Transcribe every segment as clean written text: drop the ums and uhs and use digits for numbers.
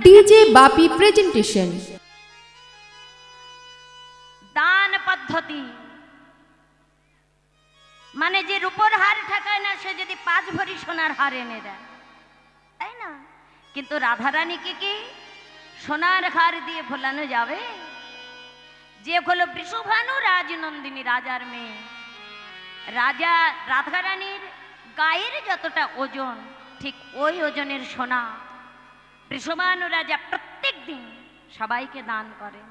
DJ বাপি presentation. দান পদ্ধতি মানে যে রূপোর হার ঠেকায় না সে যদি 5 ভরি সোনার হার এনে দেয়, তাই না? কিন্তু রাধারানীকে কি সোনার হার দিয়ে ভোলানো যাবে? যে হলো বৃষভানু রাজনন্দিনী, রাজার মেয়ে, রাজা রাধারানীর গায়ের যতটা ওজন ঠিক ওই ওজনের সোনা বৃষভানু রাজা প্রত্যেক দিন সবাইকে দান করেন।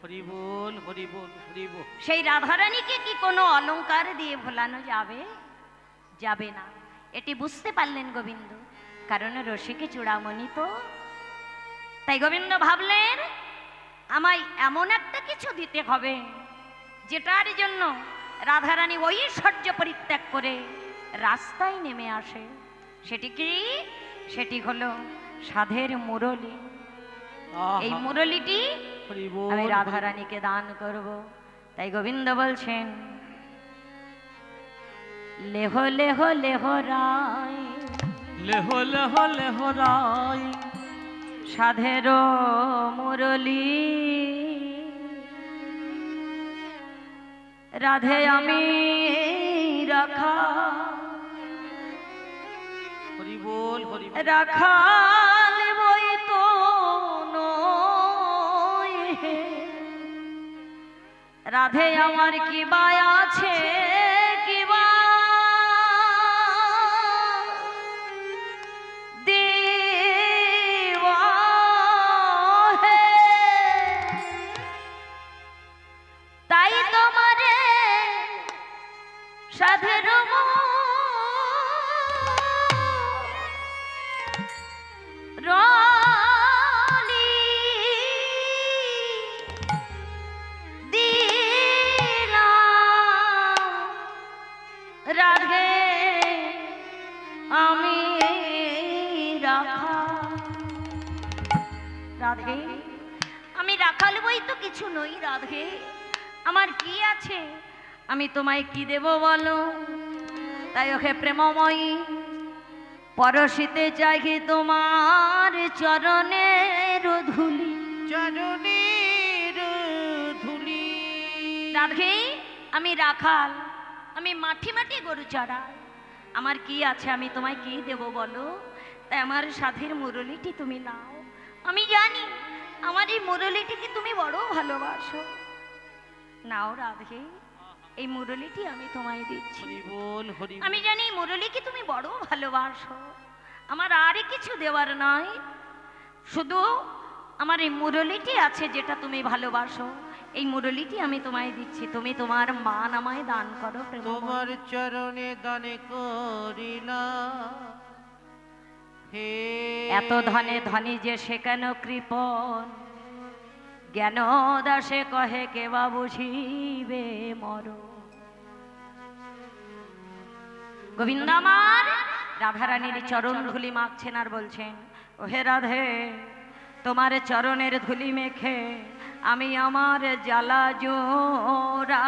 হরি বল, হরি বল, হরি বল। সেই রাধারানীকে কি কোনো অলংকার দিয়ে ভোলানো যাবে? যাবে না। এটি বুঝতে পারলেন গোবিন্দ, কারণ রসিকে চূড়ামণি তো। তাই গোবিন্দ ভাবলেন আমায় এমন একটা কিছু দিতে হবে যেটার জন্য রাধারানী ঐশ্বর্য পরিত্যাগ করে রাস্তায় নেমে আসে। সেটি কি? সেটি হলো সাধের মুরলী। এই মুরলীটি আমি রাধারানীকে দান করব। তাই গোবিন্দ বলছেন লেহ লেহ লেহ রায়, লেহ লেহ লেহ রায়, সাধের মুরলী রাধে আমি রাখা, হরি বল, হরি বল। রাখাল বই তো নয়, রাধে আমার কি বা আছে, কি বা দেওয়া হে। তাই তোমারে সাধের রলি দিলাম, রাধে আমি রাখা। রাধে আমি রাখাল বই তো কিছু নই, রাধে আমার কি আছে? আমি তোমায় কি দেব বলো? তাই ওকে প্রেমময়ী পরশিতে চাই তোমার চরণের ধুলি, চরণের ধুলি। রাধে আমি রাখাল, আমি মাটি মাটি গরু চড়াই, আমার কি আছে? আমি তোমায় কি দেব বলো? তাই আমার সাধের মুরলীটি তুমি নাও। আমি জানি আমার এই মুরলীটিকে তুমি বড় ভালোবাসো। নাও রাধে, এই মুরলীটি আমি তোমায় দিচ্ছি। হরি বল, হরি বল। আমি জানি এই মুরলীকে তুমি বড় ভালোবাসো, আমার আর কিছু দেওয়ার নয়, শুধু আমার এই মুরলীটি আছে যেটা তুমি ভালোবাসো। এই মুরলীটি আমি তোমায় দিচ্ছি, তুমি তোমার মান আমায় দান করো। তোমার চরণে দানে করিলা হে। এত ধনে ধনী যে সে কেন কৃপণ, জ্ঞান দাসে কহে কেবা বুঝিবে মর। গোবিন্দ আমার রাধারানীর চরণ ধুলি মাখছেন আর বলছেন ওহে রাধে, তোমার চরণের ধুলি মেখে আমি আমার জ্বালা জোড়ালা,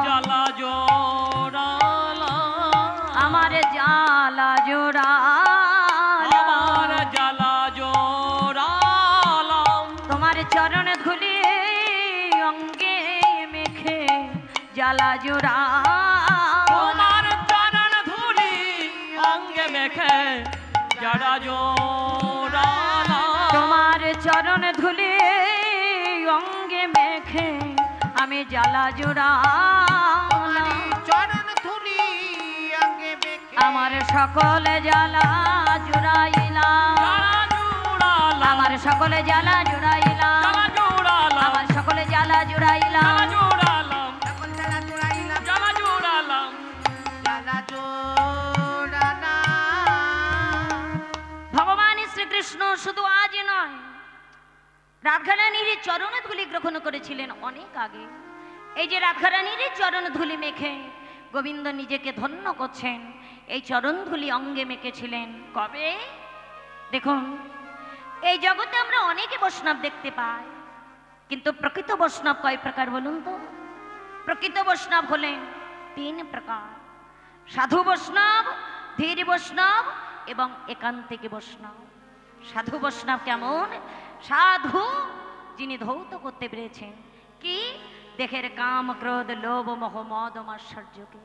জ্বালা জোড়ালা, আমার জ্বালা জোড়া, আমার জ্বালা জোড়ালা। তোমার চরণ ধুলি অঙ্গে মেখে জ্বালা জোড়া, তোমার চরণ ধুলি অঙ্গে মেখে জ্বালা জোড়ালা। তোমার চরণ ধুলি অঙ্গে মেখে আমি জ্বালা জোড়া, চরণ ধুলি অঙ্গে মেখে আমার সকলে জ্বালা জুড়াইলাম, আমার সকলে জ্বালা জুড়াইলাম, আমার সকলে জ্বালা জুড়াইলাম, ভগবান শ্রীকৃষ্ণ শুধু আজ নয়, রাধারানীর চরণ ধুলি গ্রহণ করেছিলেন অনেক আগে। এই যে রাধারানীর চরণ ধুলি মেখে গোবিন্দ নিজেকে ধন্য করছেন, এই চরণ ধুলি অঙ্গে মেখেছিলেন কবে? দেখুন এই জগতে আমরা অনেকে বৈষ্ণব দেখতে পাই, কিন্তু প্রকৃত বৈষ্ণব কয় প্রকার বলুন তো? প্রকৃত বৈষ্ণব হলেন 3 প্রকার, সাধু বৈষ্ণব, ধীর বৈষ্ণব এবং একান্তিক বৈষ্ণব। সাধু বৈষ্ণব কেমন? সাধু যিনি ধৌত করতে পেরেছেন কি দেহের কাম ক্রোধ লোভ মোহ মদ মাৎসর্যকে,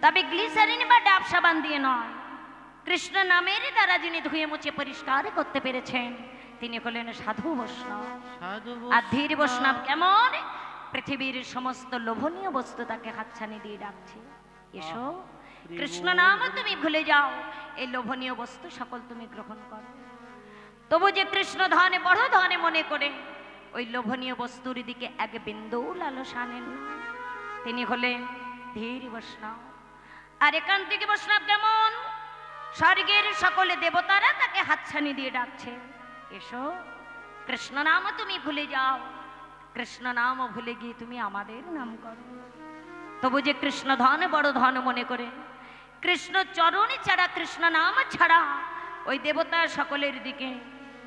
তবে গ্লিসারিন বা ডাব সাবান দিয়ে নয়, কৃষ্ণ নামের দ্বারা যিনি ধুয়ে মুছে পরিষ্কার করতে পেরেছেন তিনি হলেন সাধু বৈষ্ণব। আর ধীর বৈষ্ণব কেমন? পৃথিবীর সমস্ত লোভনীয় বস্তু তাকে হাতছানি দিয়ে ডাকছে, এসো কৃষ্ণ নাম তুমি ভুলে যাও, এই লোভনীয় বস্তু সকল তুমি গ্রহণ করো। তবু যে কৃষ্ণ ধনে বড় ধনে মনে করে ওই লোভনীয় বস্তুর দিকে এক বিন্দু লালসা নেন না, তিনি হলেন ধীর বৈষ্ণব। আর একান্তিক বৈষ্ণব কেমন? স্বর্গের সকলে দেবতারা তাকে হাতছানি দিয়ে ডাকছে, এসো কৃষ্ণ নাম তুমি ভুলে যাও, কৃষ্ণ নাম ভুলে গিয়ে তুমি আমাদের নাম করো। তবু যে কৃষ্ণ ধন বড় ধন মনে করে কৃষ্ণ চরণ ছাড়া কৃষ্ণ নাম ছাড়া ওই দেবতা সকলের দিকে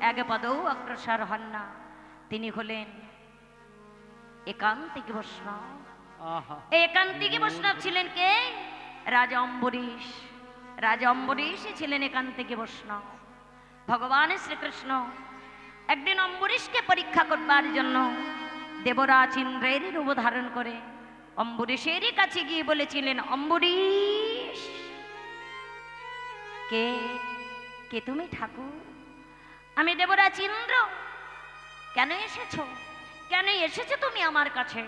এক পদও অগ্রসর হন না, তিনি হলেন একান্তিক বৈষ্ণব। এই একান্তিক বৈষ্ণব ছিলেন কে? রাজা অম্বরীশ। রাজা অম্বরীশ ছিলেন একান্তিক বৈষ্ণব। ভগবান শ্রীকৃষ্ণ একদিন অম্বরীশকে পরীক্ষা করবার জন্য দেবরাজ ইন্দ্রের রূপ ধারণ করে অম্বরীশেরই কাছে গিয়ে বলেছিলেন, অম্বরীশ কে কে তুমি ঠাকুর? আমি দেবরাজ ইন্দ্র। কেন এসেছো? কেন এসেছো তুমি আমার কাছে?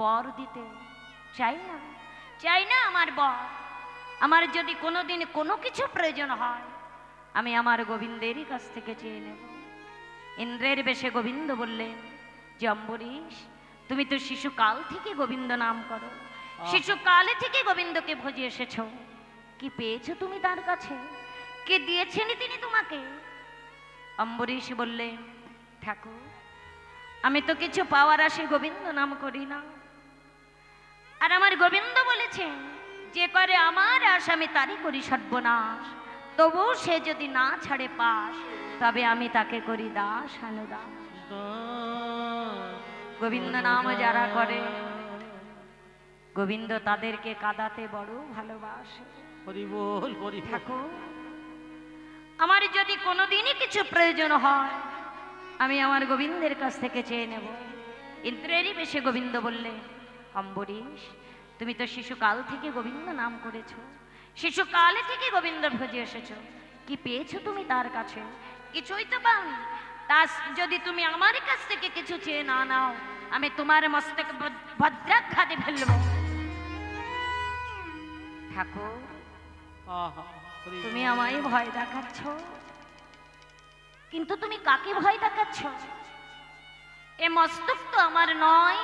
বর দিতে চাই না, চাই না আমার বর। আমার যদি কোনোদিন কোনো কিছু প্রয়োজন হয় আমি আমার গোবিন্দেরই কাছ থেকে চেয়ে নেব। ইন্দ্রের বেশে গোবিন্দ বললেন যে অম্বরীশ তুমি তো শিশুকাল থেকে গোবিন্দ নাম করো, শিশুকাল থেকে গোবিন্দকে ভজে এসেছ, কি পেয়েছো তুমি তার কাছে? কে দিয়েছেন তিনি তোমাকে? অম্বরীশ বললেন, ঠাকুর আমি তো কিছু পাওয়ার আশে গোবিন্দ নাম করি না। আর আমার গোবিন্দ বলেছেন যে করে আমার আশ আমি তারই করি সর্বনাশ, তবু সে যদি না ছাড়ে পাশ তবে আমি তাকে করি দাস অনুদাস। গোবিন্দ নাম যারা করে গোবিন্দ তাদেরকে কাঁদাতে বড় ভালোবাসে। ঠাকুর আমার যদি কোনোদিনই কিছু প্রয়োজন হয় আমি আমার গোবিন্দের কাছ থেকে চেয়ে নেব। ইন্দ্রেরই বেশে গোবিন্দ বললেন, অম্বরীশ তুমি তো শিশুকাল থেকে গোবিন্দ নাম করেছো, শিশুকালে থেকে গোবিন্দ ভজে এসেছো, কি পেয়েছো তুমি তার কাছে? কিছুই তো পাওনি। তা যদি তুমি আমার কাছ থেকে কিছু চেয়ে না নাও আমি তোমার মস্তকে ভদ্রাঘাতে ফেলব। ঠাকুর তুমি আমায় ভয় দেখাচ্ছ, কিন্তু তুমি কাকে ভয় দেখাচ্ছ? এ মস্তক তো আমার নয়,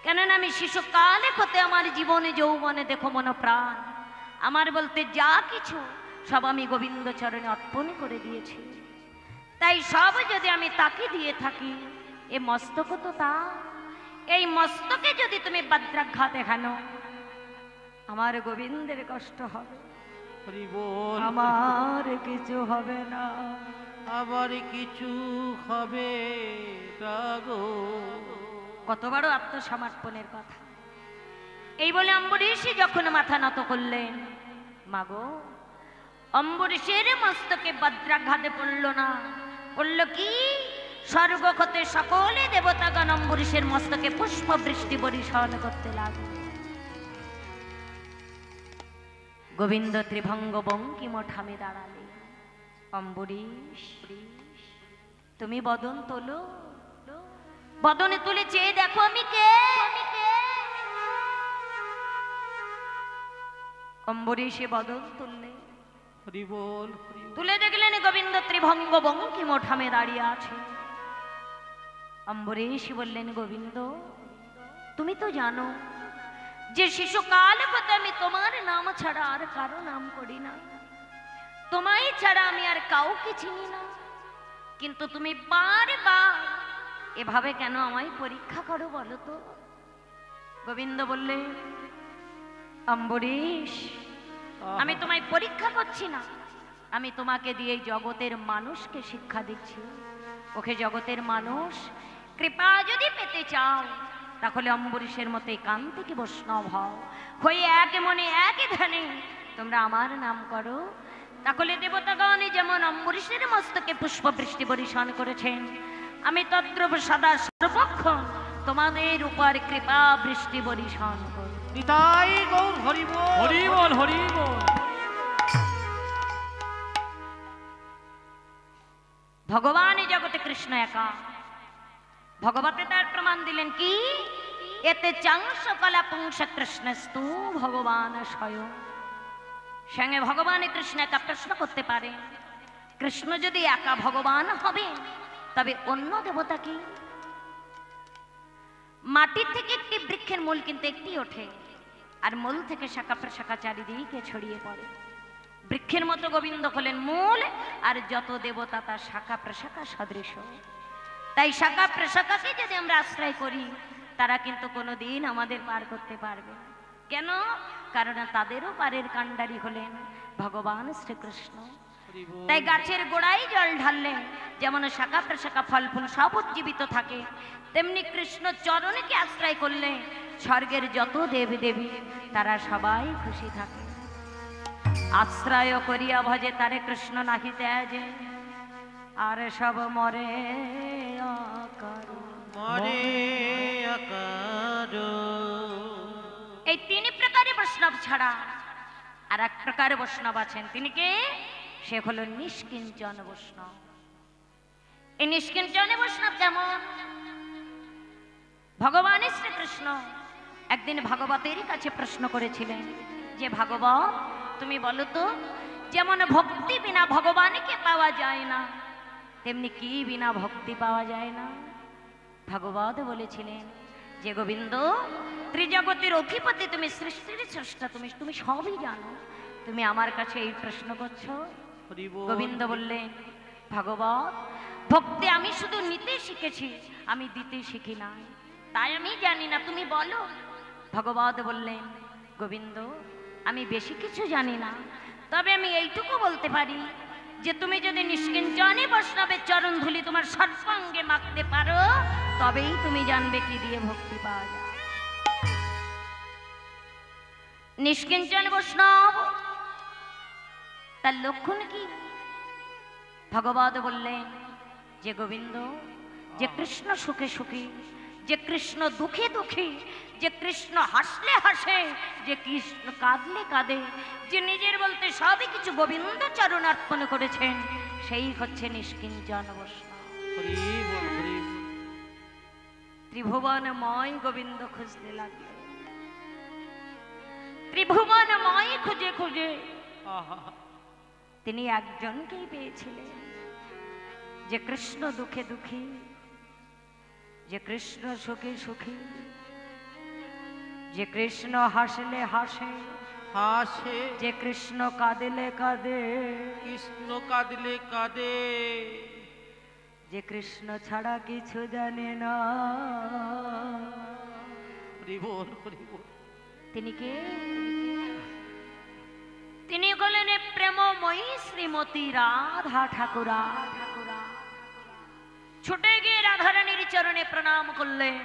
কেননা আমি শিশুকালে হতে আমার জীবনে যৌবনে দেখো মন প্রাণ আমার বলতে যা কিছু সব আমি গোবিন্দ চরণে অর্পণ করে দিয়েছি। তাই সব যদি আমি তাকে দিয়ে থাকি এ মস্তক তো তা, এই মস্তকে যদি তুমি বজ্রাঘাত দেখানো আমার গোবিন্দের কষ্ট হবে, আমার কিছু হবে না, আবার কিছু হবে না গো। কত বড় আত্মসমর্পণের কথা। এই বলে অম্বরীশ যখন মাথা নত করলেন, মাগো অম্বরীশের মস্তকে বজ্রাঘাতে পড়ল না, পড়ল কি? স্বর্গ হতে সকলে দেবতাগণ অম্বরীশের মস্তকে পুষ্প বৃষ্টি বরিশন করতে লাগলো। গোবিন্দ ত্রিভঙ্গ বঙ্কিম ঠামে দাঁড়ালে, অম্বরীশ তুমি বদন তোলো, বদনে তুলে চেয়ে দেখো আমি কে। অম্বরীশে বদন তুললে, তুলে দেখলেন গোবিন্দ ত্রিভঙ্গ বঙ্কিম ঠামে দাঁড়িয়ে আছে। অম্বরীশ বললেন, গোবিন্দ তুমি তো জানো যে শিশুকাল হতে আমি তোমার নাম ছাড়া আর কারো নাম করি না, তোমায় ছাড়া আমি আর কাউকে চিনি না, কিন্তু তুমি বারবার এভাবে কেন আমায় পরীক্ষা করো বলো তো? গোবিন্দ বললে, অম্বরীশ আমি তোমায় পরীক্ষা করছি না, আমি তোমাকে দিয়ে জগতের মানুষকে শিক্ষা দিচ্ছি। ওকে জগতের মানুষ কৃপা যদি পেতে চাও তাহলে অম্বরীশের মতো একান্তিক বৈষ্ণব হও, হয়ে এক মনে এক ধ্যানে তোমরা আমার নাম করো, তাহলে দেবতাগণ যেমন অম্বরীশের মস্তকে পুষ্প বৃষ্টি বর্ষণ করেছেন, আমি তদ্রূপ সদা সর্বক্ষণ তোমাদের উপর কৃপা বৃষ্টি বর্ষণ করব। নিতাই গৌর হরি বল, হরি বল, হরি বল। ভগবান জগতে কৃষ্ণ একা। ভগবতে তার প্রমাণ দিলেন কি, এতে চাংশ কলা পুংস কৃষ্ণস্তু ভগবান স্বয়ং। সঙ্গে ভগবান কৃষ্ণ একা প্রশ্ন করতে পারে, কৃষ্ণ যদি একা ভগবান হবে তবে অন্য দেবতা কি? মাটির থেকে একটি বৃক্ষের মূল কিন্তু একটি ওঠে, আর মূল থেকে শাখা প্রশাখা চারিদিকে ছড়িয়ে পড়ে। বৃক্ষের মতো গোবিন্দ হলেন মূল, আর যত দেবতা তার শাখা প্রশাখা সদৃশ। তাই শাখা প্রশাখাকে যদি আমরা আশ্রয় করি, তারা কিন্তু কোনোদিন আমাদের পার করতে পারবে না। কেন? কারণ তাদেরও পারের কাণ্ডারি হলেন ভগবান শ্রীকৃষ্ণ। তাই গাছের গোড়ায় জল ঢাললে যেমন শাখা প্রশাখা ফল ফুল সব উজ্জীবিত থাকে, তেমনি কৃষ্ণ চরণকে আশ্রয় করলে স্বর্গের যত দেবী দেবী তারা সবাই খুশি থাকে। আশ্রয় করিয়া ভজে তারে কৃষ্ণ নাহি ত্যাজে, আর সব মরে আকার। মরে আকার। এই তিন প্রকারে বৈষ্ণব ছাড়া আর এক প্রকারে বৈষ্ণব আছেন, তিনি কে? সে হল নিষ্কিঞ্চন বৈষ্ণব। এই নিষ্কিঞ্চন বৈষ্ণব যেমন ভগবান শ্রীকৃষ্ণ একদিন ভাগবতেরই কাছে প্রশ্ন করেছিলেন যে, ভাগবত তুমি বলো তো, যেমন ভক্তি বিনা ভগবানকে পাওয়া যায় না, তেমনি কি বিনা ভক্তি পাওয়া যায় না? ভাগবত বলেছিলেন যে, গোবিন্দ ত্রিজগতের অধিপতি, তুমি সৃষ্টির স্রষ্টা, তুমি সবই জানো, তুমি আমার কাছে এই প্রশ্ন করছো? হরি বল। গোবিন্দ বললেন, ভাগবত ভক্তি আমি শুধু নিতে শিখেছি, আমি দিতে শিখি নাই, তাই আমি জানি না, তুমি বলো। ভগবত বললেন, গোবিন্দ আমি বেশি কিছু জানি না, তবে আমি এইটুকু বলতে পারি যে তুমি যদি নিষ্কিঞ্চনে বৈষ্ণবের চরণ ধুলি তোমার সর্বাঙ্গে মাখতে পারো, তবেই তুমি জানবে কি দিয়ে ভক্তি পাওয়া যায়। নিষ্কিঞ্চন বৈষ্ণব তার লক্ষণ কি? ভগবত বললেন যে, গোবিন্দ যে কৃষ্ণ সুখে সুখী, যে কৃষ্ণ দুঃখে দুঃখী, যে কৃষ্ণ হাসলে হাসে, যে কৃষ্ণ কাঁদলে কাঁদে, যে নিজের বলতে সবই কিছু গোবিন্দ চরণ অর্পণ করেছেন, সেই হচ্ছে নিষ্কিঞ্চন বৈষ্ণব। হরি বল, হরি বল। ত্রিভুবনময় গোবিন্দ খুঁজতে লাগলেন, ত্রিভুবনময় খুঁজে খুঁজে আহা। তিনি একজনকেই পেয়েছিলেন, যে কৃষ্ণ দুঃখে দুঃখী, যে কৃষ্ণ সুখে সুখী, যে কৃষ্ণ হাসলে হাসে, হাসে যে কৃষ্ণ কাঁদলে কাঁদে, কৃষ্ণ কাঁদলে কাঁদে, যে কৃষ্ণ ছাড়া কিছু জানে না। হরি বল, হরি বল। তিনি কে? তিনি হলেন প্রেমময়ী শ্রীমতী রাধা ঠাকুরা। ছুটে গিয়ে রাধারানীর চরণে প্রণাম করলেন।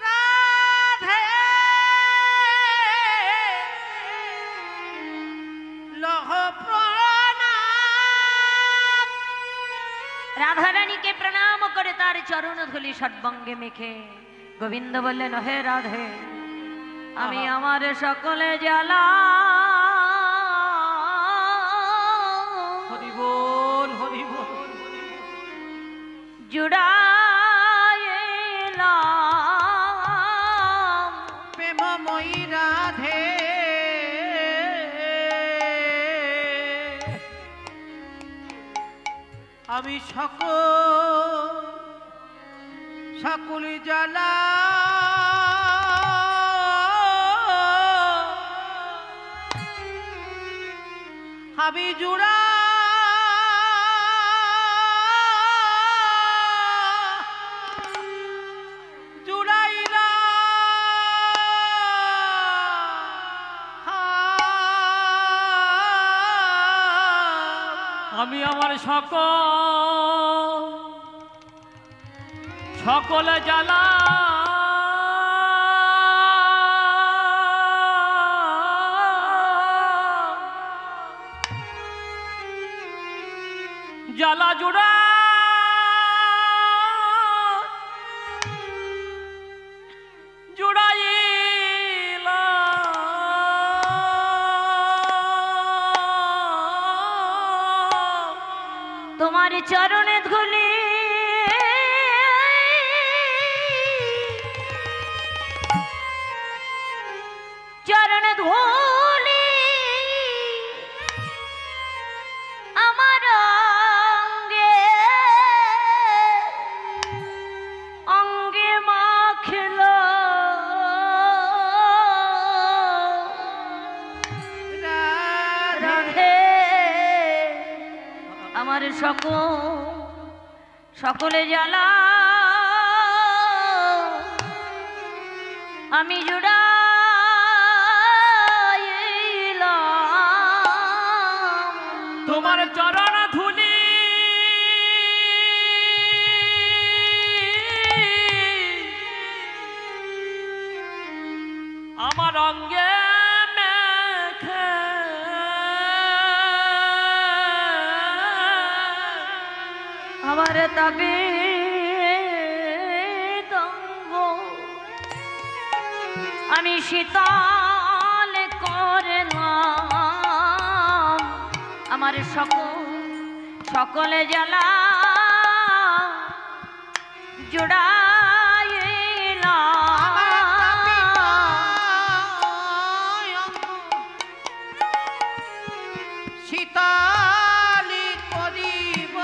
রাধে লহ প্রণাম। রাধারানীকে প্রণাম করে তার চরণ ধুলি সর্বাঙ্গে মেখে গোবিন্দ বললেন, হে রাধে, আমি আমার সকলে জ্বালা হরি বল, হরি বল। জুড়াইলাম প্রেমময়ী রাধে, আমি সকল জ্বালা আমি জুড়া জুড়াইলা আমি আমার সকলে জ্বালা জ্বালা জোড়া জোড়াইলা তোমার চরণে ধুলি চরণে ধুলি আমার অঙ্গে অঙ্গে মাখল রাধে আমার সকলে জ্বালা আমি জুড়াইলাম তোমার চরণ ধুলি আমার অঙ্গে মেখে আমার তবে তঙ্গ আমি শীতল করলাম আমার সকলে জ্বালা জুড়াইলাম শীতলি করিব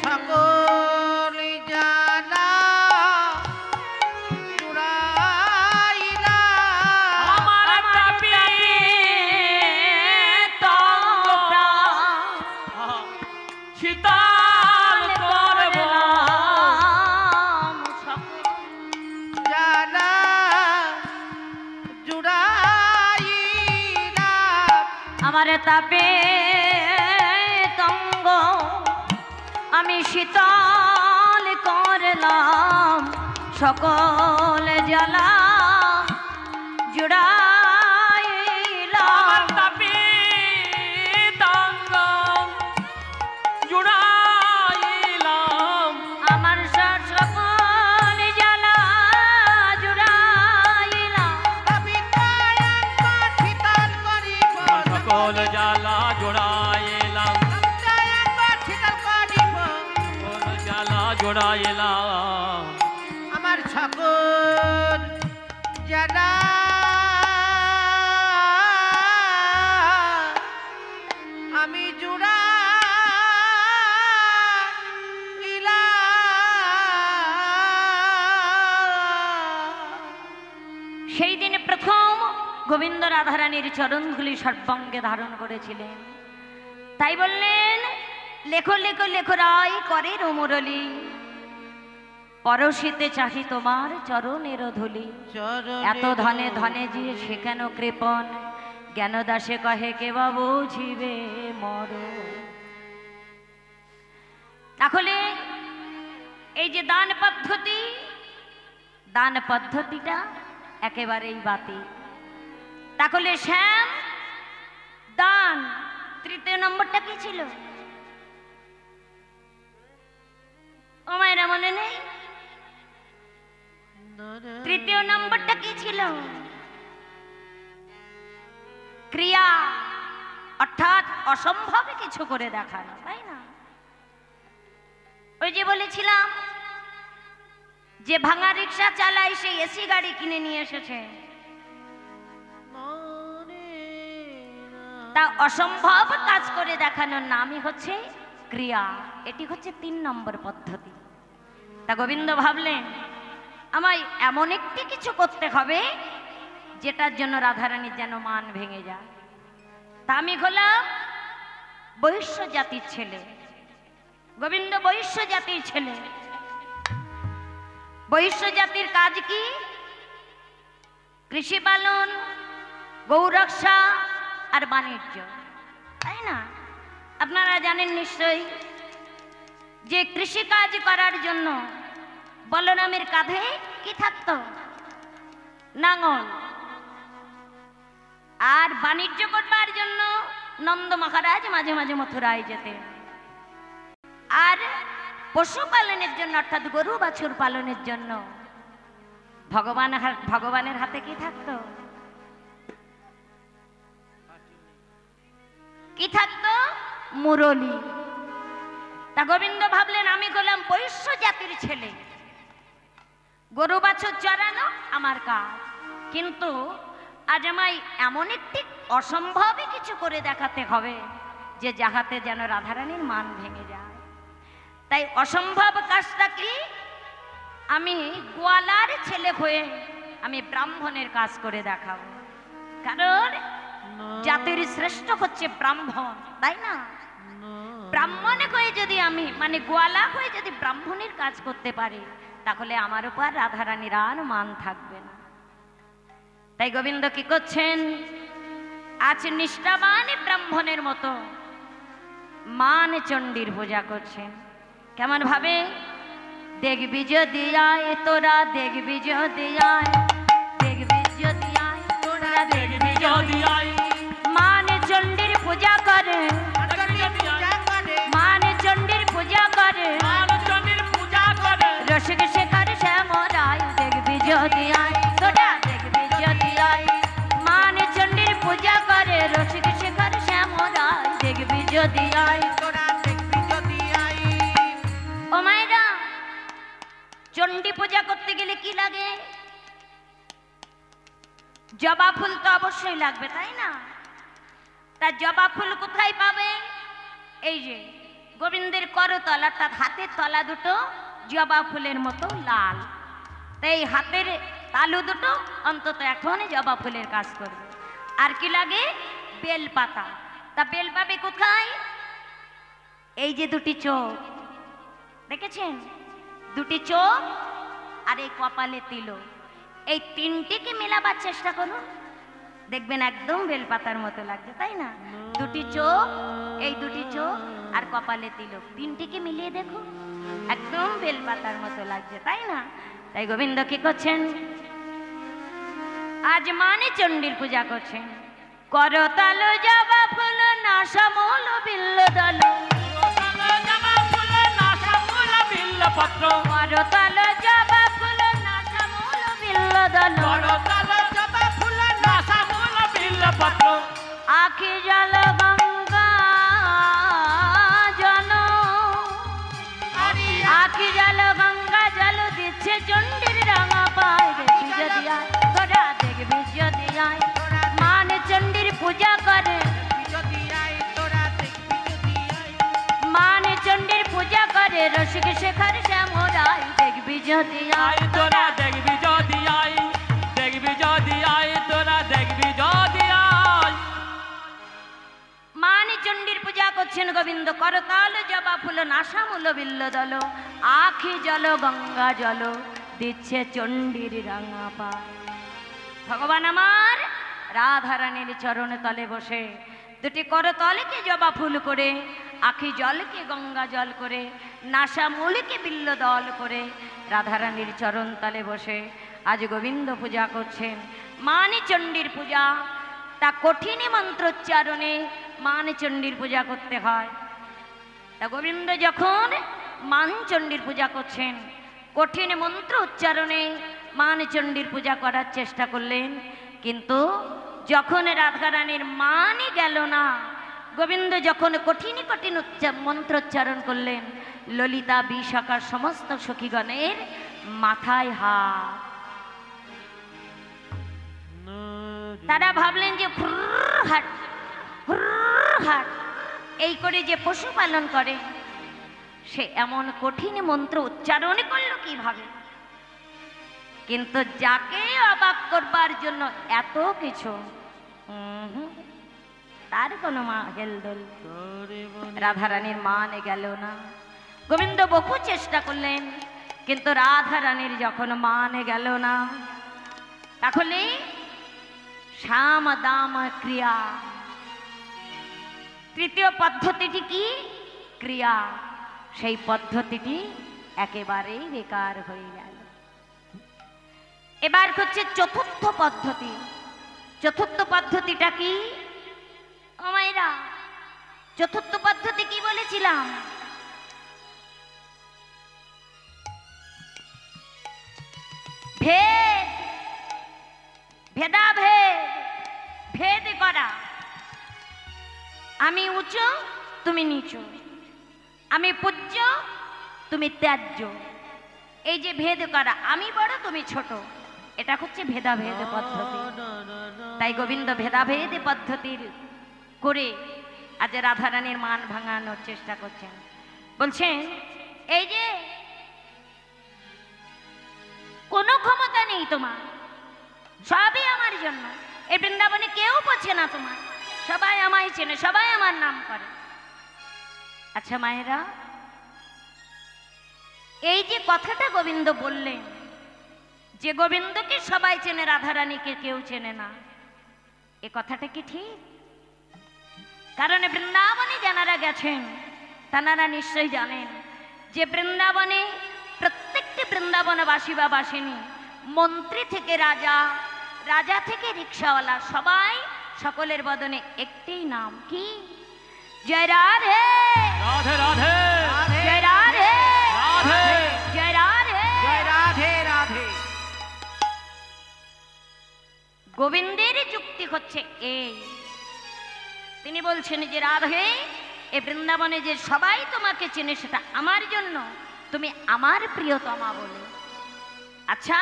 সকলি জানা জুড়াইলা আমার তাপি তঙ্গটা শীতল করব জানা জুড়াইলা আমার তাপে তঙ্গ আমি শীতল করলাম সকল জ্বালা জুড়াইলাম তাপি তঙ্গ জুড়াইলাম আমার সকল জ্বালা জুড়াইলাম সকল জ্বালা জোড়াইলাম সকল জ্বালা জোড়াইলাম আমার সকল জ্বালা আমি সেই দিনে প্রথম গোবিন্দ রাধারানীর চরণগুলি সর্বাঙ্গে ধারণ করেছিলেন। তাই বললেন, লেখো লেখো লেখো রায় করে মুরলি, পরশিতে চাহি তোমার চরণের ধুলি। এত ধনে ধনে যে সে কেন কৃপণ, জ্ঞানদাসে কহে কেবা বুঝিবে মর। তাহলে এই যে দান পদ্ধতিটা একেবারেই বাতি। তাহলে শ্যাম দান তৃতীয় নম্বরটা কি ছিল? ও মায়েরা মনে নেই? তৃতীয় নম্বরটা কি ছিল? ক্রিয়া, অর্থাৎ অসম্ভব কিছু করে দেখানো, তাই না? ওই যে বলেছিলাম যে ভাঙা রিক্সা চালায় সে এসি গাড়ি কিনে নিয়ে এসেছে, তা অসম্ভব কাজ করে দেখানোর নামই হচ্ছে ক্রিয়া। এটি হচ্ছে 3 নম্বর পদ্ধতি। তা গোবিন্দ ভাবলেন আমায় এমন একটি কিছু করতে হবে যেটার জন্য রাধারানীর যেন মান ভেঙে যায়। তা আমি হলাম বৈশ্য জাতির ছেলে, গোবিন্দ বৈশ্য জাতির ছেলে। বৈশ্য জাতির কাজ কি? কৃষি পালন, গৌরক্ষা আর বাণিজ্য, তাই না? আপনারা জানেন নিশ্চয়ই যে কৃষি কাজ করার জন্য বলরামের কাঁধে কি থাকতো? নাঙল। আর বাণিজ্য করবার জন্য নন্দ মহারাজ মাঝে মাঝে মথুরায় যেতেন। আর পশু পালনের জন্য অর্থাৎ গরু বাছুর পালনের জন্য ভগবানের হাতে কি থাকতো? কি থাকতো? মুরলী। তা গোবিন্দ ভাবলেন আমি হলাম বৈশ্য জাতির ছেলে, গরু বাছুর চড়ানো আমার কাজ, কিন্তু আজ আমায় এমন একটি অসম্ভবই কিছু করে দেখাতে হবে যে যাহাতে যেন রাধারানীর মান ভেঙে যায়। তাই অসম্ভব কাজটা কি? আমি গোয়ালার ছেলে হয়ে আমি ব্রাহ্মণের কাজ করে দেখাবো, কারণ জাতির শ্রেষ্ঠ হচ্ছে ব্রাহ্মণ, তাই না? ব্রাহ্মণ হয়ে যদি আমি মানে গোয়ালা হয়ে যদি ব্রাহ্মণের কাজ করতে পারি, তাহলে আমার উপর রাধারানীর আর মান থাকবে না। তাই গোবিন্দ কি করছেন? আজ নিষ্ঠাবান ব্রাহ্মণের মতো মান চণ্ডীর পূজা করছেন। কেমন ভাবে? দেখবি যদি আয় তোরা, দেখবি যদি আয়, দেখবি যদি আয় তোরা, দেখবি যদি আয়। মান চণ্ডীর পূজা করে, মান চণ্ডীর পূজা করে, রসিক শেখর শ্যামরায়, দেখবি যদি আয় তোরা, দেখবি যদি আয়। মান চণ্ডীর পূজা করে, রসিক শেখর শ্যামরায়, দেখবি যদি আয় তোরা, দেখবি যদি আয়। ও মায়েরা, চণ্ডী পূজা করতে গেলে কি লাগে? জবা ফুল তো অবশ্যই লাগবে, তাই না? তা জবা ফুল কোথায় পাবে? এই যে গোবিন্দের করতল অর্থাৎ হাতের তলা দুটো জবা ফুলের মতো লাল, তাই হাতের তালু দুটো অন্তত এখন জবা ফুলের কাজ করবে। আর কি লাগে? বেলপাতা। তা বেল পাবে কোথায়? এই যে দুটি চোখ দেখেছেন, দুটি চোখ আর এই কপালে তিলক, এই তিনটিকে মেলাবার চেষ্টা করুন, দেখবেন একদম বেলপাতার মতো লাগছে, তাই না? দুটি চোখ, এই দুটি চোখ আর কপালে তিলক, তিনটিকে মিলিয়ে দেখো, একদম বেলপাতার মতো লাগছে, তাই না? তাই গোবিন্দ কি করছেন? আজ মানে চণ্ডীর পূজা করছেন। করতাল জবা ফুল নাশামূল বিল্ল দল, করতাল জবা ফুল নাশামূল বিল্ল দল, আখি জল গঙ্গা জল, আখি জল গঙ্গা জল দিচ্ছে চণ্ডীর রাঙা পায়, দেখবি যদি আয় তোরা, দেখবি যদি আয়। মান চণ্ডীর পূজা করে, মান চণ্ডীর পূজা করে, রসিক শেখর শ্যামরায়, দেখবি যদি আয় তোরা, দেখবি যদি আয়, দেখবি যদি আয় তোরা, দেখবি যদি আয়। মান চণ্ডীর পূজা করছেন গোবিন্দ। করতাল জবা ফুল নাশামূল বিল্ল দল, আখি জল গঙ্গা জল দিচ্ছে চণ্ডীর রাঙা পায়। ভগবান আমার রাধারানীর চরণ তলে বসে দুটি করতলকে জবা ফুল করে, আখি জলকে গঙ্গা জল করে, নাশা মূলকে বিল্ল দল করে রাধারানীর চরণ তলে বসে আজ গোবিন্দ পূজা করছেন। মানে চণ্ডীর পূজা, তা কঠিন মন্ত্রোচ্চারণে মান চণ্ডীর পূজা করতে হয়। তা গোবিন্দ যখন মান চণ্ডীর পূজা করছেন, কঠিন মন্ত্র উচ্চারণে মান চণ্ডীর পূজা করার চেষ্টা করলেন, কিন্তু যখন রাধারানীর মানই গেল না, গোবিন্দ যখন কঠিন কঠিন মন্ত্রোচ্চারণ করলেন, ললিতা বিশাখার সমস্ত সখীগণের মাথায় হাত। তারা ভাবলেন যে হাট হাট এই করে যে পশু পালন করে, সে এমন কঠিন মন্ত্র উচ্চারণ করলো কিভাবে? কিন্তু যাকে অবাক করবার জন্য এত কিছু, তার কোনো হেলদোল রাধারানীর মানে গেল না। গোবিন্দ বহু চেষ্টা করলেন, কিন্তু রাধারানীর যখন মানে গেল না, তাহলে সাম দাম ক্রিয়া, তৃতীয় পদ্ধতিটি কি? ক্রিয়া। সেই পদ্ধতিটি একেবারেই বেকার হয়ে গেল। এবার হচ্ছে চতুর্থ পদ্ধতি। চতুর্থ পদ্ধতিটা কি? ও মায়েরা, চতুর্থ পদ্ধতি কি বলেছিলাম? ভেদ, ভেদাভেদ, ভেদ করা। আমি উঁচু, তুমি নিচু, আমি পূজ্য, তুমি ত্যায্য, এই যে ভেদ করা, আমি বড় তুমি ছোট, এটা হচ্ছে ভেদাভেদ পদ্ধতি। তাই গোবিন্দ ভেদাভেদ পদ্ধতির করে আজ রাধারানীর মান ভাঙানোর চেষ্টা করছেন। বলছেন এই যে কোনো ক্ষমতা নেই তোমার, সবই আমার জন্য। এই বৃন্দাবনে কেউ পছে না তোমার, সবাই আমায় চেনে, সবাই আমার নাম করে। আচ্ছা মায়েরা, এই যে কথাটা গোবিন্দ বললেন যে গোবিন্দকে সবাই চেনে, রাধারানীকে কেউ চেনে না, এ কথাটা কি ঠিক? কারণ বৃন্দাবনে যারা গেছেন তারা নিশ্চয়ই জানেন যে বৃন্দাবনে প্রত্যেকটি বৃন্দাবনবাসী বা বাসিনী, মন্ত্রী থেকে রাজা, রাজা থেকে রিক্সাওয়ালা, সবাই সকলের বদনে একটি নাম, কি? জয় রাধে রাধে রাধে জয় রাধে রাধে জয় রাধে জয় রাধে রাধে। গোবিন্দের যুক্তি হচ্ছে এই, তিনি বলছেন যে রাধে, এ বৃন্দাবনে যে সবাই তোমাকে চেনে সেটা আমার জন্য, তুমি আমার প্রিয়তমা বলে। আচ্ছা,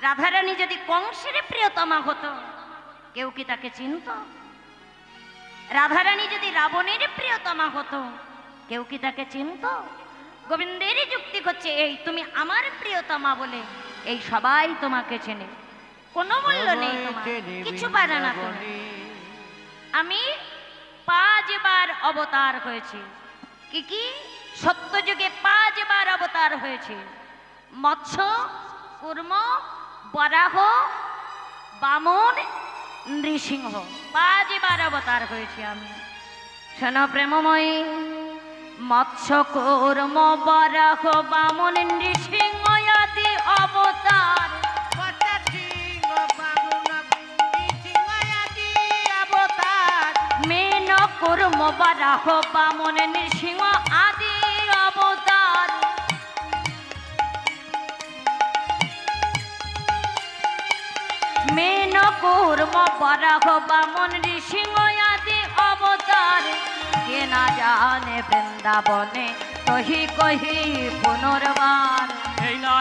রাধারানী যদি কংসের প্রিয়তমা হতো, কেউ কি তাকে চিনত? রাধারানী যদি রাবণের প্রিয়তমা হতো, কেউ কি তাকে চিনত? গোবিন্দের যুক্তি হচ্ছে এই, তুমি আমার প্রিয়তমা বলে এই সবাই তোমাকে চেনে, কোনো মূল্য নেই তোমার, কিছু পারে না তুমি। আমি 5 বার অবতার হয়েছি। কি কি? সত্যযুগে 5 বার অবতার হয়েছে। মৎস্য, কূর্ম, বরাহ, বামন, নৃসিংহ, 5 বার অবতার হয়েছি আমি। শোনো প্রেমময়ী, মৎস্য, কূর্ম, বরাহ, বামন, নৃসিংহ আদি অবতার, মেন, কূর্ম, বরাহ, বামন, নৃসিংহ আদি অবতার, মেন, কূর্ম, বরাহ, বামন, নৃসিংহ আদি অবতার, কে না জানে বৃন্দাবনে কহি কহি পুনর্বার। এই না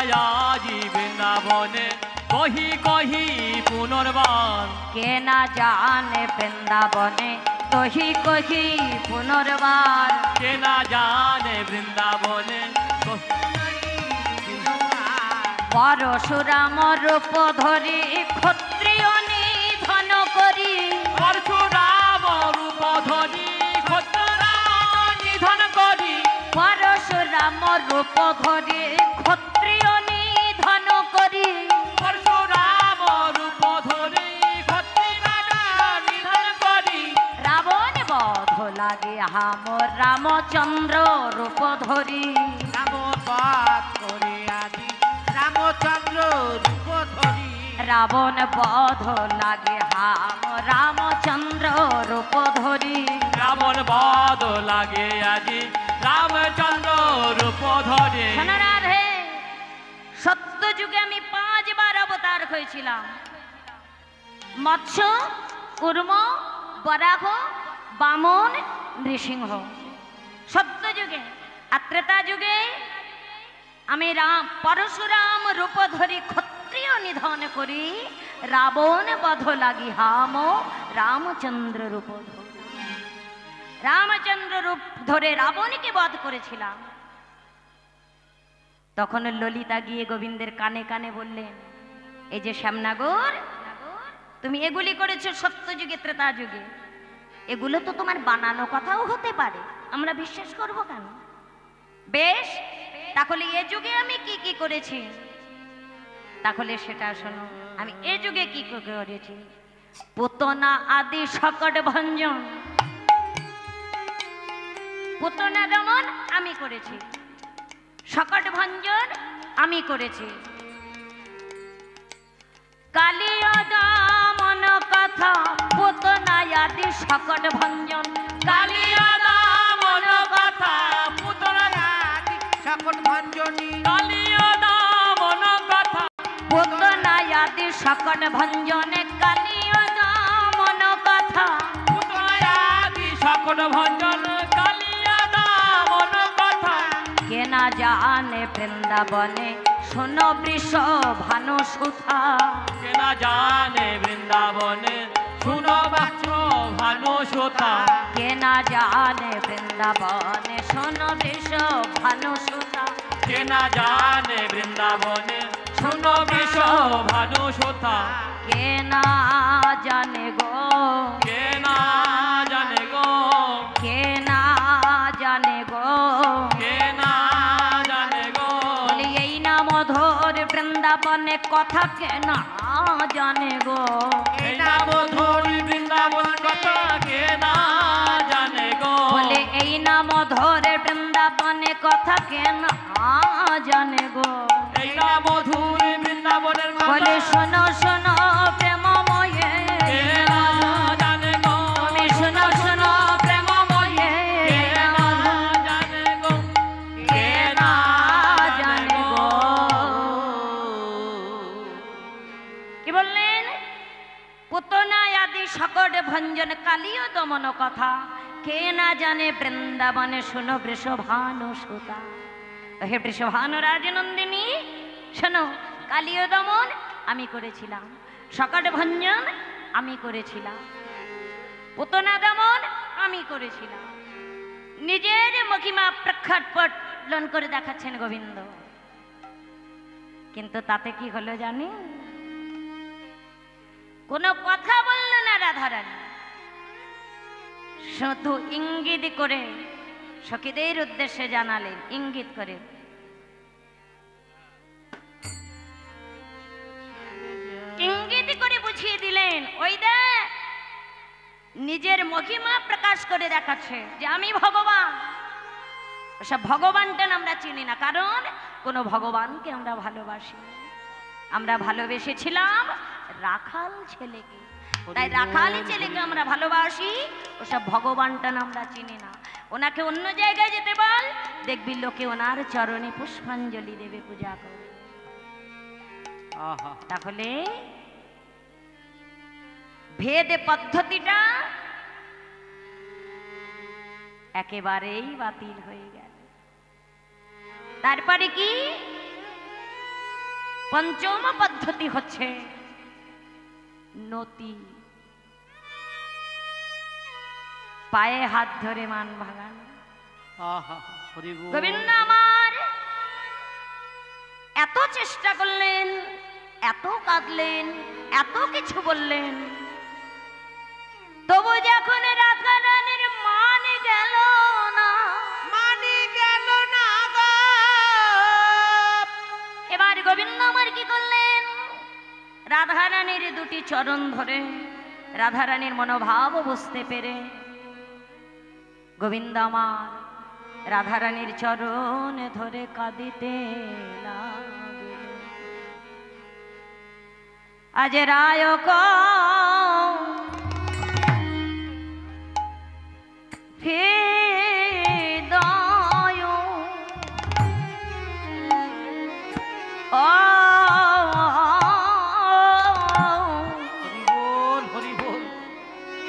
আজি বৃন্দাবনে কহি কহি পুনর্বার। কে না জানে বৃন্দাবনে কহি কহি পুনর্বার। কে না জানে বৃন্দাবনে পরশুরাম রূপ ধরি ক্ষত্রিয় নিধন করি। পরশুরাম রূপ ধরি ক্ষত্রিয় নিধন করি। পরশুরাম রূপ ধরি ক্ষত্রিয় নিধন করি। পরশুরাম রূপ ধরি ক্ষত্রিয় নিধন করি। রাবণ বধ লাগে হাম রামচন্দ্র রূপ ধরি। রাম বধ করে আদি রামচন্দ্র রূপ ধরি। রাবণ বধ লাগে হাম রামচন্দ্র রূপ ধরি। রাবণ বধ লাগে আজি রামচন্দ্র রূপ ধরে। রাধে, সত্য যুগে আমি 5 বার অবতার হয়েছিলাম। মৎস্য, কূর্ম, বরাহ, বামন, নৃসিংহ, সত্য যুগে। আর ত্রেতা যুগে আমি পরশুরাম রূপ ধরি ক্ষত্রিয় নিধন করি। রাবণ বধ লাগি হাম রামচন্দ্র রূপ ধরি। রামচন্দ্র রূপ ধরে রাবণকে বধ করেছিলাম। তখন ললিতা গিয়ে গোবিন্দের কানে কানে বললেন, এই যে শ্যামনগর, তুমি এগুলি করেছো সত্য যুগে, ত্রেতা যুগে, এগুলো তো তোমার বানানো কথাও হতে পারে, আমরা বিশ্বাস করব কেন? বেশ, তাহলে এ যুগে আমি কি কি করেছি, তাহলে সেটা শোনো। আমি এ যুগে কি কি করেছি। পুতনা আদি সকট ভঞ্জন, পুতনা দমন আমি করেছি, সকট ভঞ্জন আমি করেছি। কালিয় দমন কথা পুতনা আদি সকট ভঞ্জন। কালিয় দমন কথা পুতনা আদি সকট ভঞ্জনী। কালিয় দমন কথা আদি সকট ভঞ্জনে কালিয় দমন কথা পুতনায়াদি সকট ভঞ্জন কালিয়া দামন কথা কে না জানে বৃন্দাবনে শোনো বৃষ ভানু সুথা কে না জানে বৃন্দাবনে শুনো বাচ্চ ভানু সুতা কে না জানে বৃন্দাবনে শোনো বৃষ ভানু সুথা কে না জানে বৃন্দাবনে শুনো বিষ ভানু সুতা কে না জানে গো কে না জানে গো কে না জানে গো কে না জানে গো বলি এই না মধুর বৃন্দাবনে কথা কে না জানে গো এই না মধুর বৃন্দাবন কথা কে না জানে গো বলে এই না মধুর বৃন্দাবনে কথা কে না জানে গো এই না মধুর বৃন্দাবনের বলে কথা শোনো শোনো প্রেমময়ে কে না জানে গো তুমি শোনো শোনো প্রেমময়ে কে না জানে গো কে না জানে গো কি বললেন পুতনা আদি সকট ভঞ্জন কালিয় দমন কথা কে না জানে বৃন্দাবনে শোনো বৃষভানু সুতা হে বৃষভানু রাজনন্দিনী শোনো কালিয় দমন আমি করেছিলাম সকট ভঞ্জন আমি করেছিলাম পুতনা দমন আমি করেছিলাম নিজের মহিমা প্রখ্যাটন করে দেখাচ্ছেন গোবিন্দ কিন্তু তাতে কি হলো জানি কোনো কথা বলল না রাধারানী শুধু ইঙ্গিত করে সখীদের উদ্দেশ্যে জানালেন ইঙ্গিত করে ইঙ্গিত করে বুঝিয়ে দিলেন ওই দেখ নিজের মহিমা প্রকাশ করে দেখাচ্ছে যে আমি ভগবান ওসব ভগবানটা আমরা চিনি না কারণ কোনো ভগবানকে আমরা ভালোবাসি আমরা ভালোবেসেছিলাম রাখাল ছেলেকে তাই রাখালি ছেলেকে আমরা ভালোবাসি ওসব ভগবানটা আমরা চিনি না ওনাকে অন্য জায়গায় যেতে বল দেখবি লোকে ওনার চরণে পুষ্পাঞ্জলি দেবে পূজা করে তাহলে ভেদ পদ্ধতিটা একেবারেই বাতিল হয়ে গেল তারপরে কি পঞ্চম পদ্ধতি হচ্ছে নতি পায়ে হাত ধরে মান ভাঙানো গোবিন্দ আমার এত চেষ্টা করলেন এত কাঁদলেন এত কিছু বললেন তবু যখন রাধারানীর মান গেল না এবার গোবিন্দ আমার কি করলেন রাধারানীর দুটি চরণ ধরে রাধারানীর মনোভাব বুঝতে পেরে গোবিন্দ আমার রাধারানীর চরণ ধরে কাঁদিতে লাগলেন আজ রায়ক হৃদয়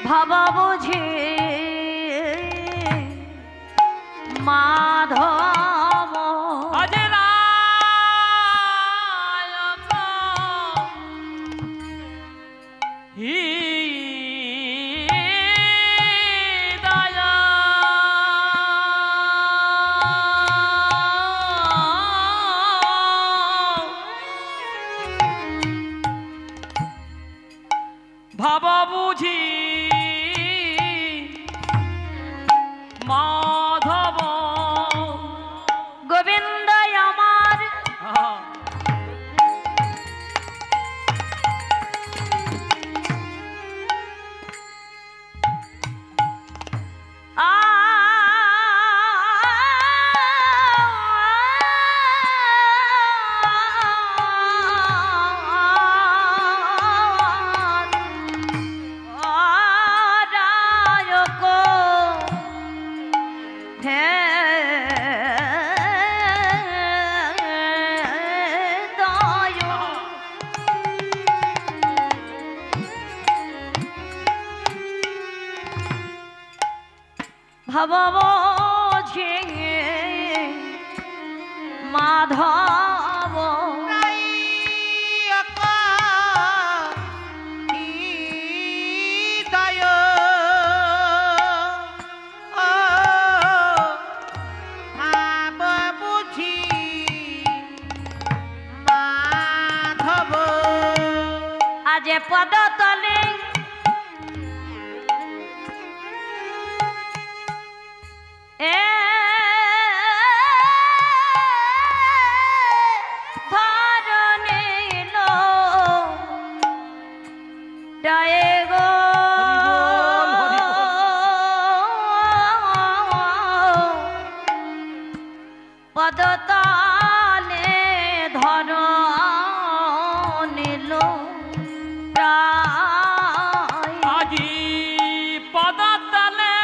ভাবা বুঝে মাধব ভাবা বুঝি মাধব গোবিন্দ আমার ভব যে মাধব আজ পদ তলে পদতলে ধর নিল আজি পদতলে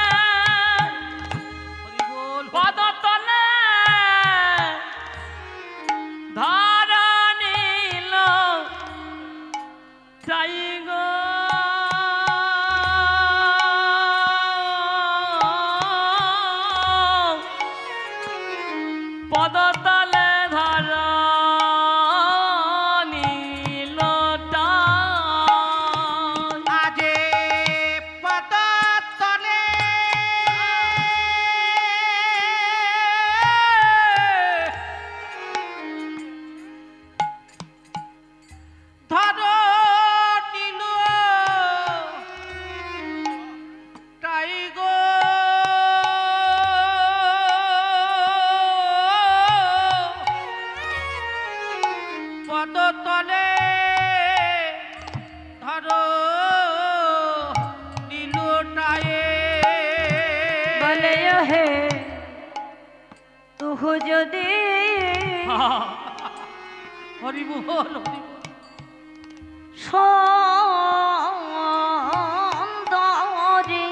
পদতলে ধর নিল চাই গো পদতলে ধর নিল আজে পদতলে ধর নিল তাই গো পদতলে ধর নীলটায়ে বলে হে তুহু যদি হরি বল সুন্দরী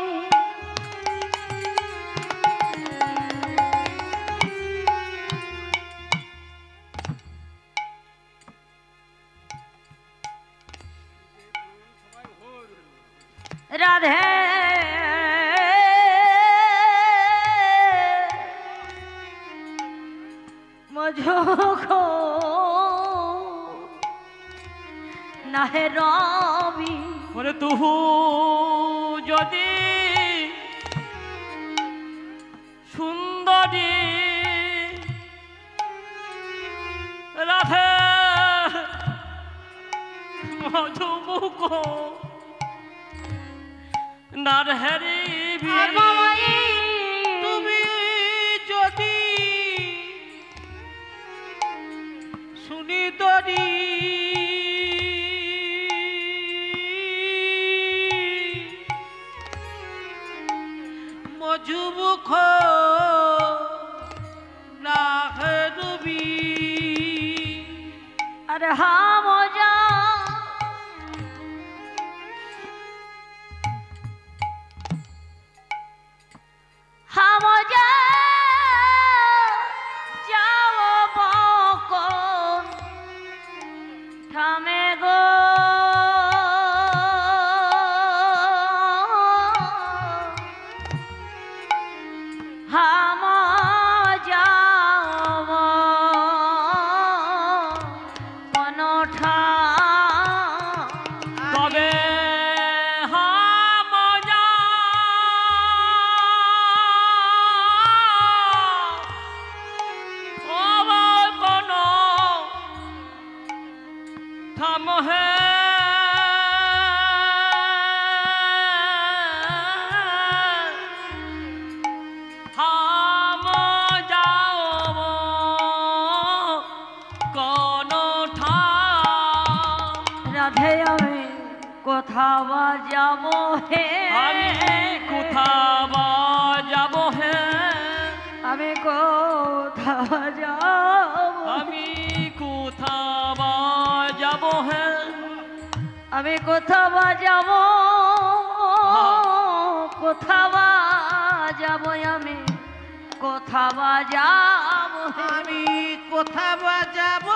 রাধে মজুখো নাহে রবি ওরে তুহু যদি সুন্দরী রাধে মধুমুখ নারহেরি তুমি যদি সুনিদরি মজুমুখ নাহরবি अरे हाँ मजा हाँ मजा जाओ बको थामे गो हाँ मजा তবে হামজা কোন থামহে হামজা কোন রাধে আমি কোথা যাবো হে আমি কোথা যাব হে আমি কোথা যাবো আমি কোথা যাব হে আমি কোথা যাবো কোথা যাবো আমি কোথা যাবো হে আমি কোথা বা যাব